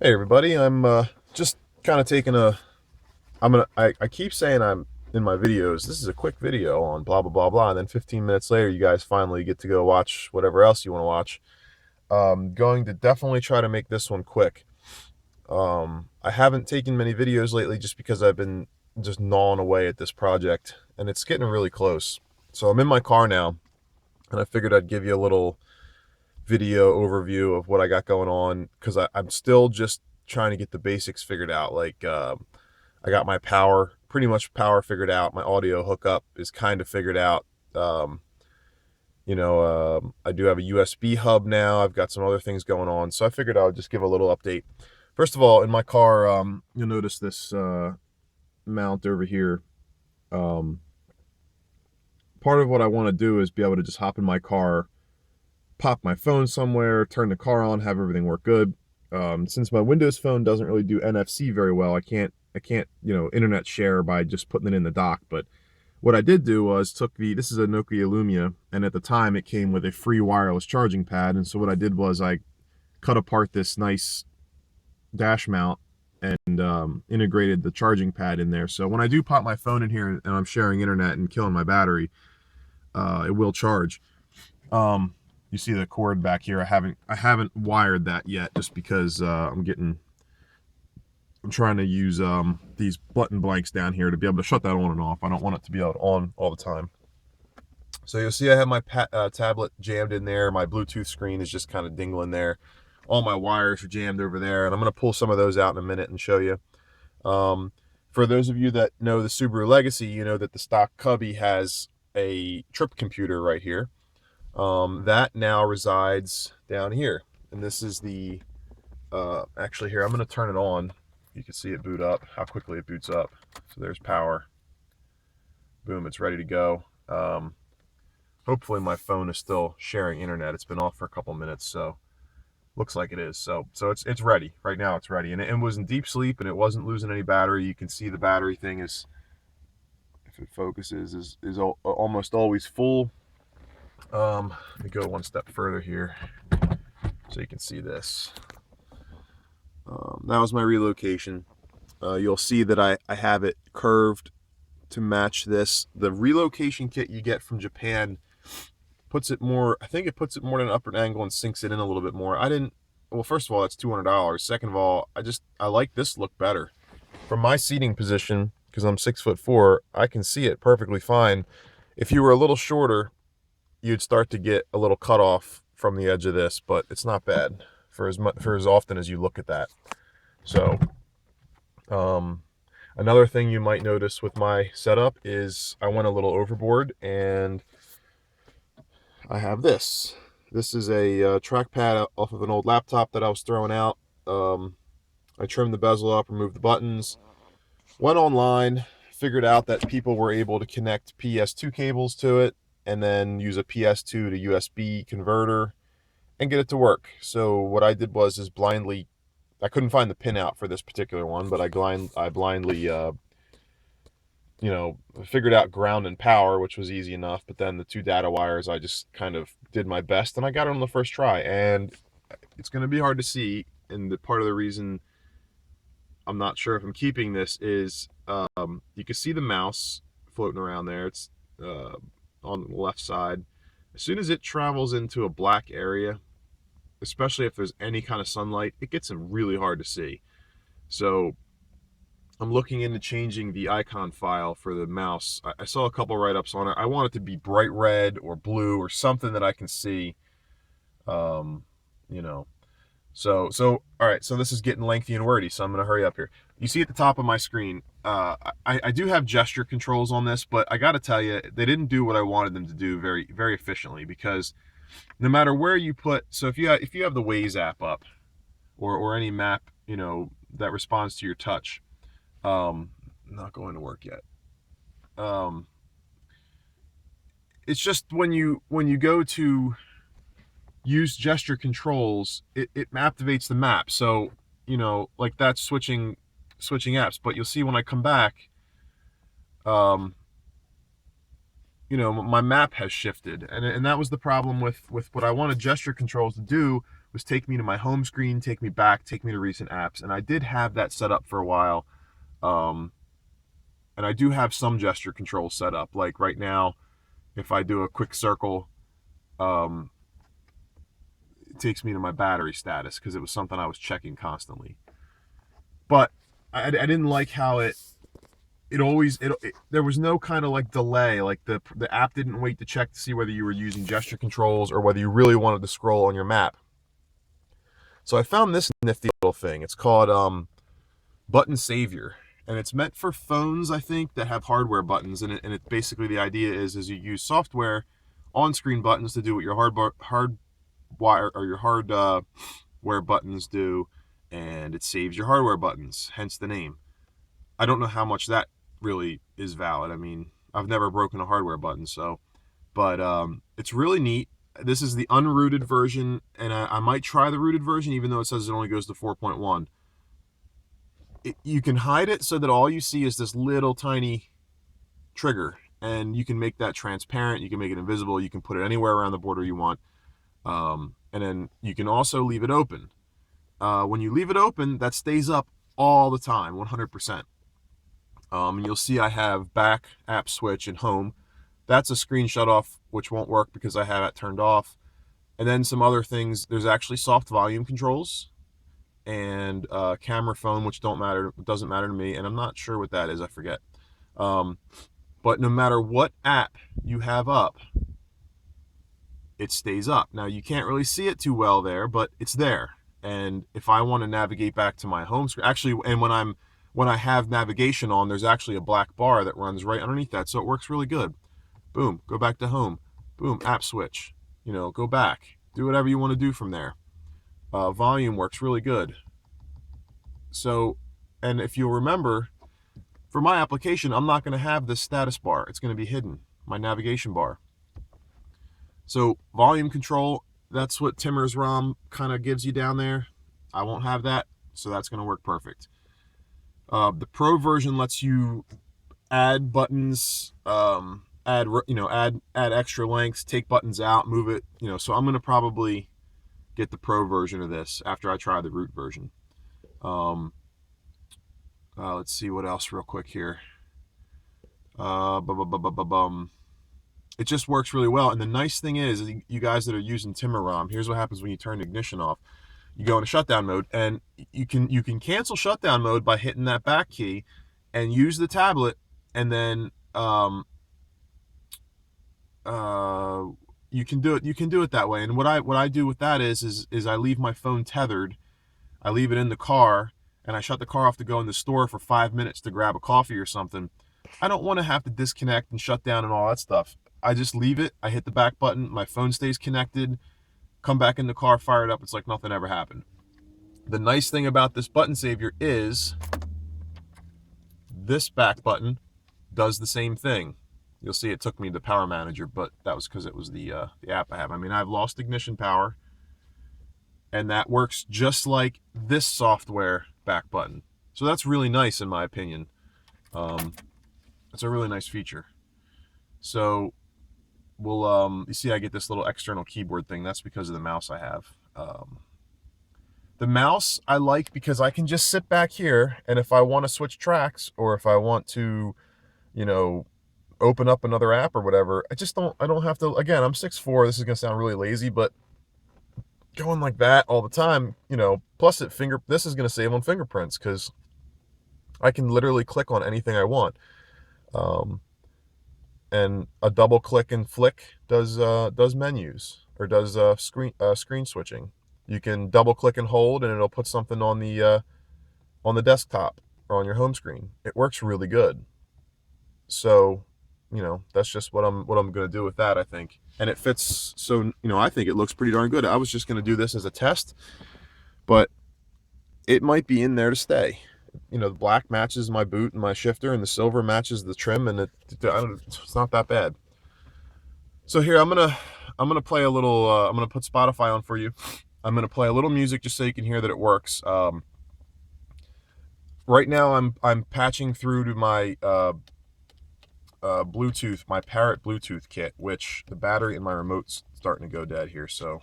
Hey everybody, I'm just kind of taking a I keep saying I'm in my videos, this is a quick video on blah blah blah blah, and then 15 minutes later you guys finally get to go watch whatever else you want to watch. Going to definitely try to make this one quick. I haven't taken many videos lately just because I've been just gnawing away at this project and it's getting really close. So I'm in my car now and I figured I'd give you a little video overview of what I got going on because I'm still just trying to get the basics figured out. Like I got my power, pretty much power figured out. My audio hookup is kind of figured out. Um, I do have a USB hub now. I've got some other things going on, so I figured I would just give a little update. First of all, in my car, you'll notice this mount over here. Um, Part of what I want to do is be able to just hop in my car, pop my phone somewhere, turn the car on, have everything work good. Since my Windows phone doesn't really do NFC very well, I can't internet share by just putting it in the dock. But what I did do was this is a Nokia Lumia, and at the time it came with a free wireless charging pad. And so what I did was I cut apart this nice dash mount and integrated the charging pad in there. So when I do pop my phone in here and I'm sharing internet and killing my battery, it will charge. You see the cord back here. I haven't wired that yet just because I'm trying to use these button blanks down here to be able to shut that on and off. I don't want it to be on all the time. So you'll see I have my tablet jammed in there. My Bluetooth screen is just kind of dingling there. All my wires are jammed over there, and I'm going to pull some of those out in a minute and show you. For those of you that know the Subaru Legacy, you know that the stock Cubby has a trip computer right here. That now resides down here, and this is the actually here I'm going to turn it on. You can see it boot up, how quickly it boots up. So there's power. Boom, it's ready to go. Hopefully my phone is still sharing internet. It's been off for a couple minutes, so looks like it is. So it's ready right now. It's ready, and it was in deep sleep, and it wasn't losing any battery. You can see the battery thing is, if it focuses, is almost always full. Let me go one step further here so you can see this. That was my relocation. You'll see that I have it curved to match this. The relocation kit you get from Japan puts it more, I think it puts it more at an upward angle and sinks it in a little bit more. Well, first of all, that's $200. Second of all, I like this look better. From my seating position, because I'm 6'4", I can see it perfectly fine. If you were a little shorter, you'd start to get a little cut off from the edge of this, but it's not bad for as often as you look at that. So another thing you might notice with my setup is I went a little overboard, and I have this. This is a trackpad off of an old laptop that I was throwing out. I trimmed the bezel up, removed the buttons, went online, figured out that people were able to connect PS2 cables to it and then use a PS2 to USB converter and get it to work. So what I did was blindly, I couldn't find the pin out for this particular one, but I blindly figured out ground and power, which was easy enough. But then the two data wires, I just kind of did my best, and I got it on the first try. And it's going to be hard to see, and part of the reason I'm not sure if I'm keeping this is you can see the mouse floating around there. It's on the left side. As soon as it travels into a black area, especially if there's any kind of sunlight, it gets really hard to see. So I'm looking into changing the icon file for the mouse. I saw a couple write-ups on it. I want it to be bright red or blue or something that I can see. You know. So all right, so this is getting lengthy and wordy, so I'm going to hurry up here. You see at the top of my screen, I do have gesture controls on this, but I got to tell you, they didn't do what I wanted them to do very, very efficiently, because no matter where you put, so if you have the Waze app up, or any map, that responds to your touch, not going to work yet. It's just when you go to use gesture controls, it activates the map. So, like that's switching apps. But you'll see when I come back, my map has shifted. And that was the problem with what I wanted gesture controls to do, was take me to my home screen, take me back, take me to recent apps. And I did have that set up for a while. And I do have some gesture controls set up. Like right now, if I do a quick circle, it takes me to my battery status because it was something I was checking constantly. But I didn't like how it there was no kind of like delay. Like the app didn't wait to check to see whether you were using gesture controls or whether you really wanted to scroll on your map. So I found this nifty little thing. It's called Button Savior, and it's meant for phones, I think, that have hardware buttons. And it basically, the idea is you use software on-screen buttons to do what your hardware buttons do, and it saves your hardware buttons, hence the name. I don't know how much that really is valid. I mean, I've never broken a hardware button, so, but it's really neat. This is the unrooted version, and I might try the rooted version, even though it says it only goes to 4.1. You can hide it so that all you see is this little tiny trigger, and you can make that transparent, you can make it invisible, you can put it anywhere around the border you want, and then you can also leave it open. When you leave it open, that stays up all the time, 100%. And you'll see I have back, app switch, and home. That's a screen shut off, which won't work because I have it turned off. And then some other things. There's actually soft volume controls and camera phone, which doesn't matter to me. And I'm not sure what that is. I forget. But no matter what app you have up, it stays up. Now you can't really see it too well there, but it's there. And if I want to navigate back to my home screen, actually, and when I have navigation on, there's actually a black bar that runs right underneath that, so it works really good. Boom, go back to home. Boom, app switch. Go back. Do whatever you want to do from there. Volume works really good. So, and if you'll remember, for my application, I'm not going to have this status bar. It's going to be hidden, my navigation bar. So volume control, that's what Timmer's ROM kind of gives you down there. I won't have that, so that's going to work perfect. The Pro version lets you add buttons, add extra lengths, take buttons out, move it. So I'm going to probably get the Pro version of this after I try the root version. Let's see what else real quick here. It just works really well. And the nice thing is, you guys that are using Timmer ROM, here's what happens when you turn the ignition off. You go into shutdown mode, and you can cancel shutdown mode by hitting that back key and use the tablet, and then you can do it that way. And what I do with that is I leave my phone tethered. I leave it in the car, and I shut the car off to go in the store for 5 minutes to grab a coffee or something. I don't want to have to disconnect and shut down and all that stuff. I just leave it. I hit the back button. My phone stays connected. Come back in the car, fire it up. It's like nothing ever happened. The nice thing about this button savior is this back button does the same thing. You'll see it took me to Power Manager, but that was because it was the app I have. I mean, I've lost ignition power, and that works just like this software back button. So that's really nice in my opinion. It's a really nice feature. So you see I get this little external keyboard thing. That's because of the mouse I have. The mouse I like because I can just sit back here, and if I want to switch tracks, or if I want to, open up another app or whatever, I don't have to. Again, I'm 6'4". This is gonna sound really lazy, but going like that all the time, plus this is gonna save on fingerprints because I can literally click on anything I want. And a double click and flick does menus, or does screen switching. You can double click and hold, and it'll put something on the desktop or on your home screen. It works really good. So, that's just what I'm going to do with that, I think. And it fits. So, I think it looks pretty darn good. I was just going to do this as a test, but it might be in there to stay. The black matches my boot and my shifter, and the silver matches the trim, and it's not that bad. So here I'm gonna play a little. I'm gonna put Spotify on for you. I'm gonna play a little music just so you can hear that it works. Right now I'm patching through to my Bluetooth, my Parrot Bluetooth kit, which the battery in my remote's starting to go dead here. So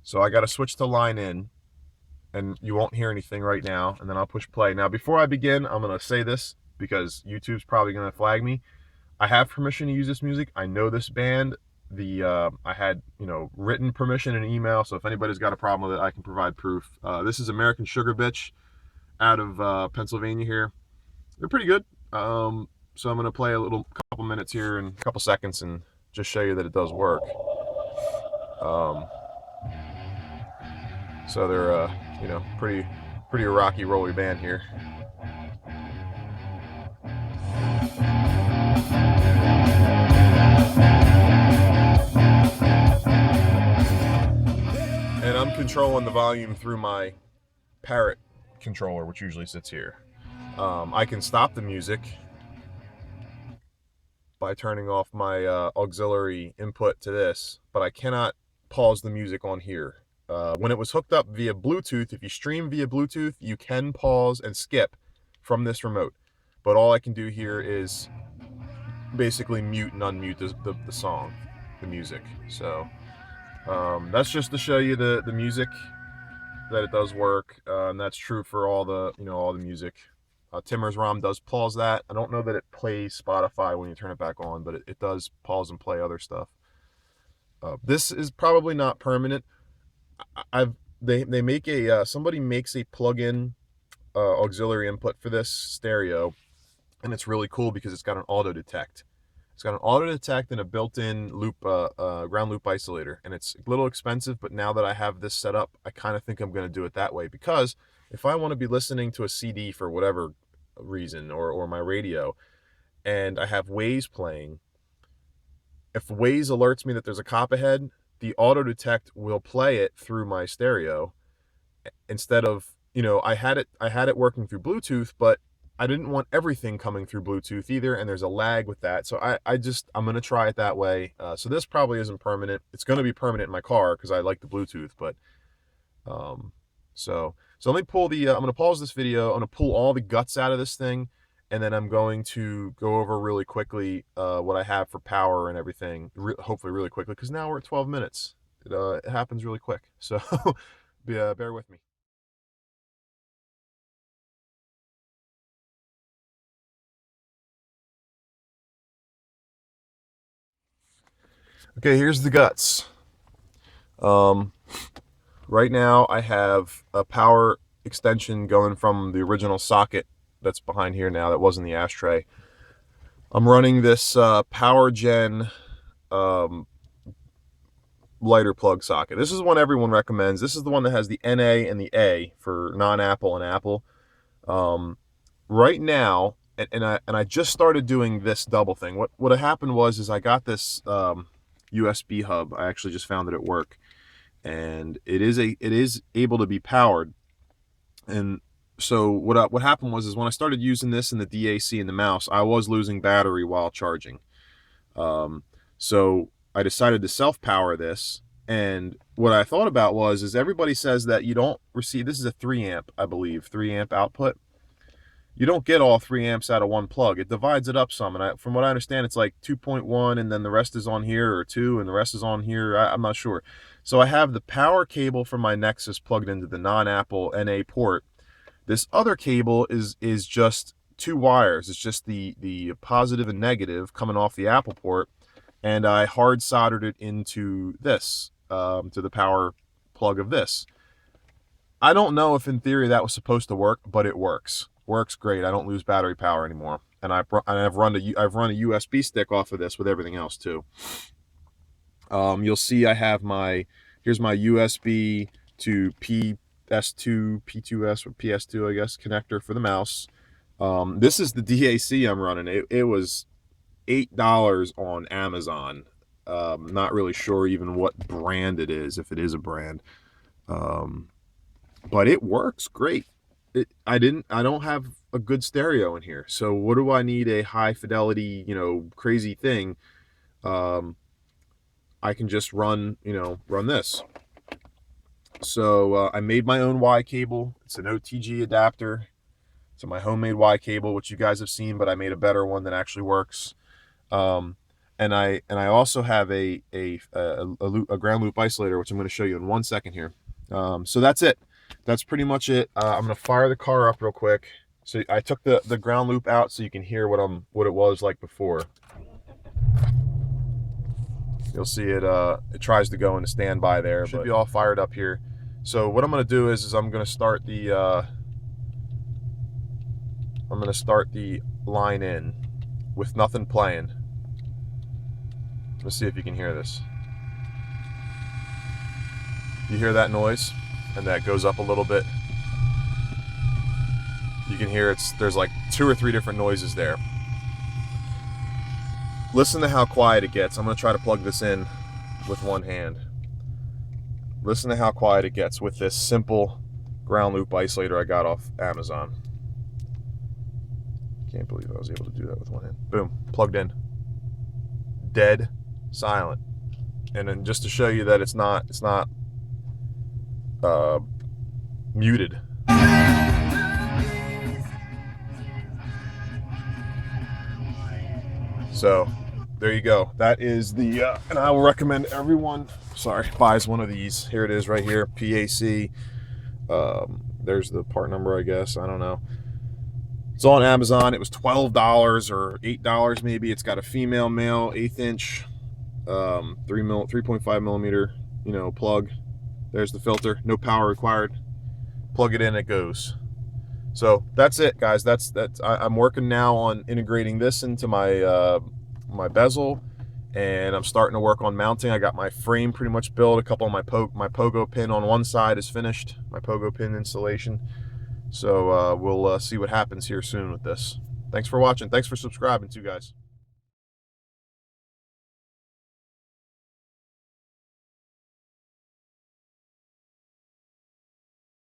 So I got to switch to line in, and you won't hear anything right now, and then I'll push play. Now, before I begin, I'm going to say this because YouTube's probably going to flag me. I have permission to use this music. I know this band. I had, written permission in an email, so if anybody's got a problem with it, I can provide proof. This is American Sugar Bitch out of Pennsylvania here. They're pretty good. So I'm going to play a couple minutes here and a couple seconds and just show you that it does work. So they're, pretty rocky, rolly band here. And I'm controlling the volume through my Parrot controller, which usually sits here. I can stop the music by turning off my auxiliary input to this, but I cannot pause the music on here. When it was hooked up via Bluetooth, if you stream via Bluetooth, you can pause and skip from this remote. But all I can do here is basically mute and unmute the song, the music. So that's just to show you the music, that it does work, and that's true for all the music. Timmer's ROM does pause that. I don't know that it plays Spotify when you turn it back on, but it does pause and play other stuff. This is probably not permanent. They make somebody makes a plug-in auxiliary input for this stereo, and it's really cool because it's got an auto detect. It's got an auto detect and a built-in loop, ground loop isolator, and it's a little expensive, but now that I have this set up, I kind of think I'm going to do it that way, because if I want to be listening to a CD for whatever reason, or my radio, and I have Waze playing, if Waze alerts me that there's a cop ahead, the auto detect will play it through my stereo instead of, I had it working through Bluetooth, but I didn't want everything coming through Bluetooth either, and there's a lag with that. So I'm going to try it that way. So this probably isn't permanent. It's going to be permanent in my car because I like the Bluetooth, but so let me pull I'm going to pause this video. I'm going to pull all the guts out of this thing, and then I'm going to go over really quickly what I have for power and everything, hopefully really quickly, because now we're at 12 minutes. It happens really quick. So bear with me. Okay, here's the guts. Right now I have a power extension going from the original socket that's behind here now that was in the ashtray. I'm running this Power Gen lighter plug socket. This is the one everyone recommends. This is the one that has the NA and the A for non-Apple and Apple. Right now, and I just started doing this double thing. What happened was I got this USB hub. I actually just found it at work, and it is able to be powered. And so what happened was when I started using this in the DAC and the mouse, I was losing battery while charging. So I decided to self-power this, and what I thought about was everybody says that you don't receive, this is a 3 amp, I believe, 3 amp output. You don't get all 3 amps out of one plug. It divides it up some, and from what I understand, it's like 2.1, and then the rest is on here, or 2, and the rest is on here. I'm not sure. So I have the power cable from my Nexus plugged into the non-Apple NA port. This other cable is just 2 wires. It's just the positive and negative coming off the Apple port, and I hard soldered it into this, to the power plug of this. I don't know if in theory that was supposed to work, but it works. Works great. I don't lose battery power anymore, and I've run a USB stick off of this with everything else too. You'll see I have here's my USB to PS2, P2S, or PS2, I guess, connector for the mouse. This is the DAC I'm running. It was $8 on Amazon. Not really sure even what brand it is, if it is a brand. But it works great. I don't have a good stereo in here. So what do I need a high fidelity, crazy thing? I can just run this. So I made my own Y cable. It's an OTG adapter. So my homemade Y cable, which you guys have seen, but I made a better one that actually works. And and I also have a ground loop isolator, which I'm going to show you in 1 second here. So that's it. That's pretty much it. I'm going to fire the car up real quick. So I took the ground loop out so you can hear what it was like before. You'll see it tries to go into standby there. Should be all fired up here. So what I'm going to do is I'm going to start the line in with nothing playing. Let's see if you can hear this. You hear that noise? And that goes up a little bit. You can hear there's like 2 or 3 different noises there. Listen to how quiet it gets. I'm going to try to plug this in with one hand. Listen to how quiet it gets with this simple ground loop isolator I got off Amazon. Can't believe I was able to do that with one hand. Boom, plugged in. Dead silent. And then just to show you that it's not muted. So there you go. That is the and I will recommend everyone buys one of these. Here it is right here, PAC. There's the part number, I guess. I don't know. It's on Amazon. It was $12 or $8 maybe. It's got a female, male, 1/8 inch, 3.5 millimeter, plug. There's the filter. No power required. Plug it in, it goes. So that's it, guys. I'm working now on integrating this into my my bezel, and I'm starting to work on mounting. I got my frame pretty much built. A couple of my pogo pin on one side is finished. My pogo pin installation. So we'll see what happens here soon with this. Thanks for watching. Thanks for subscribing too, guys.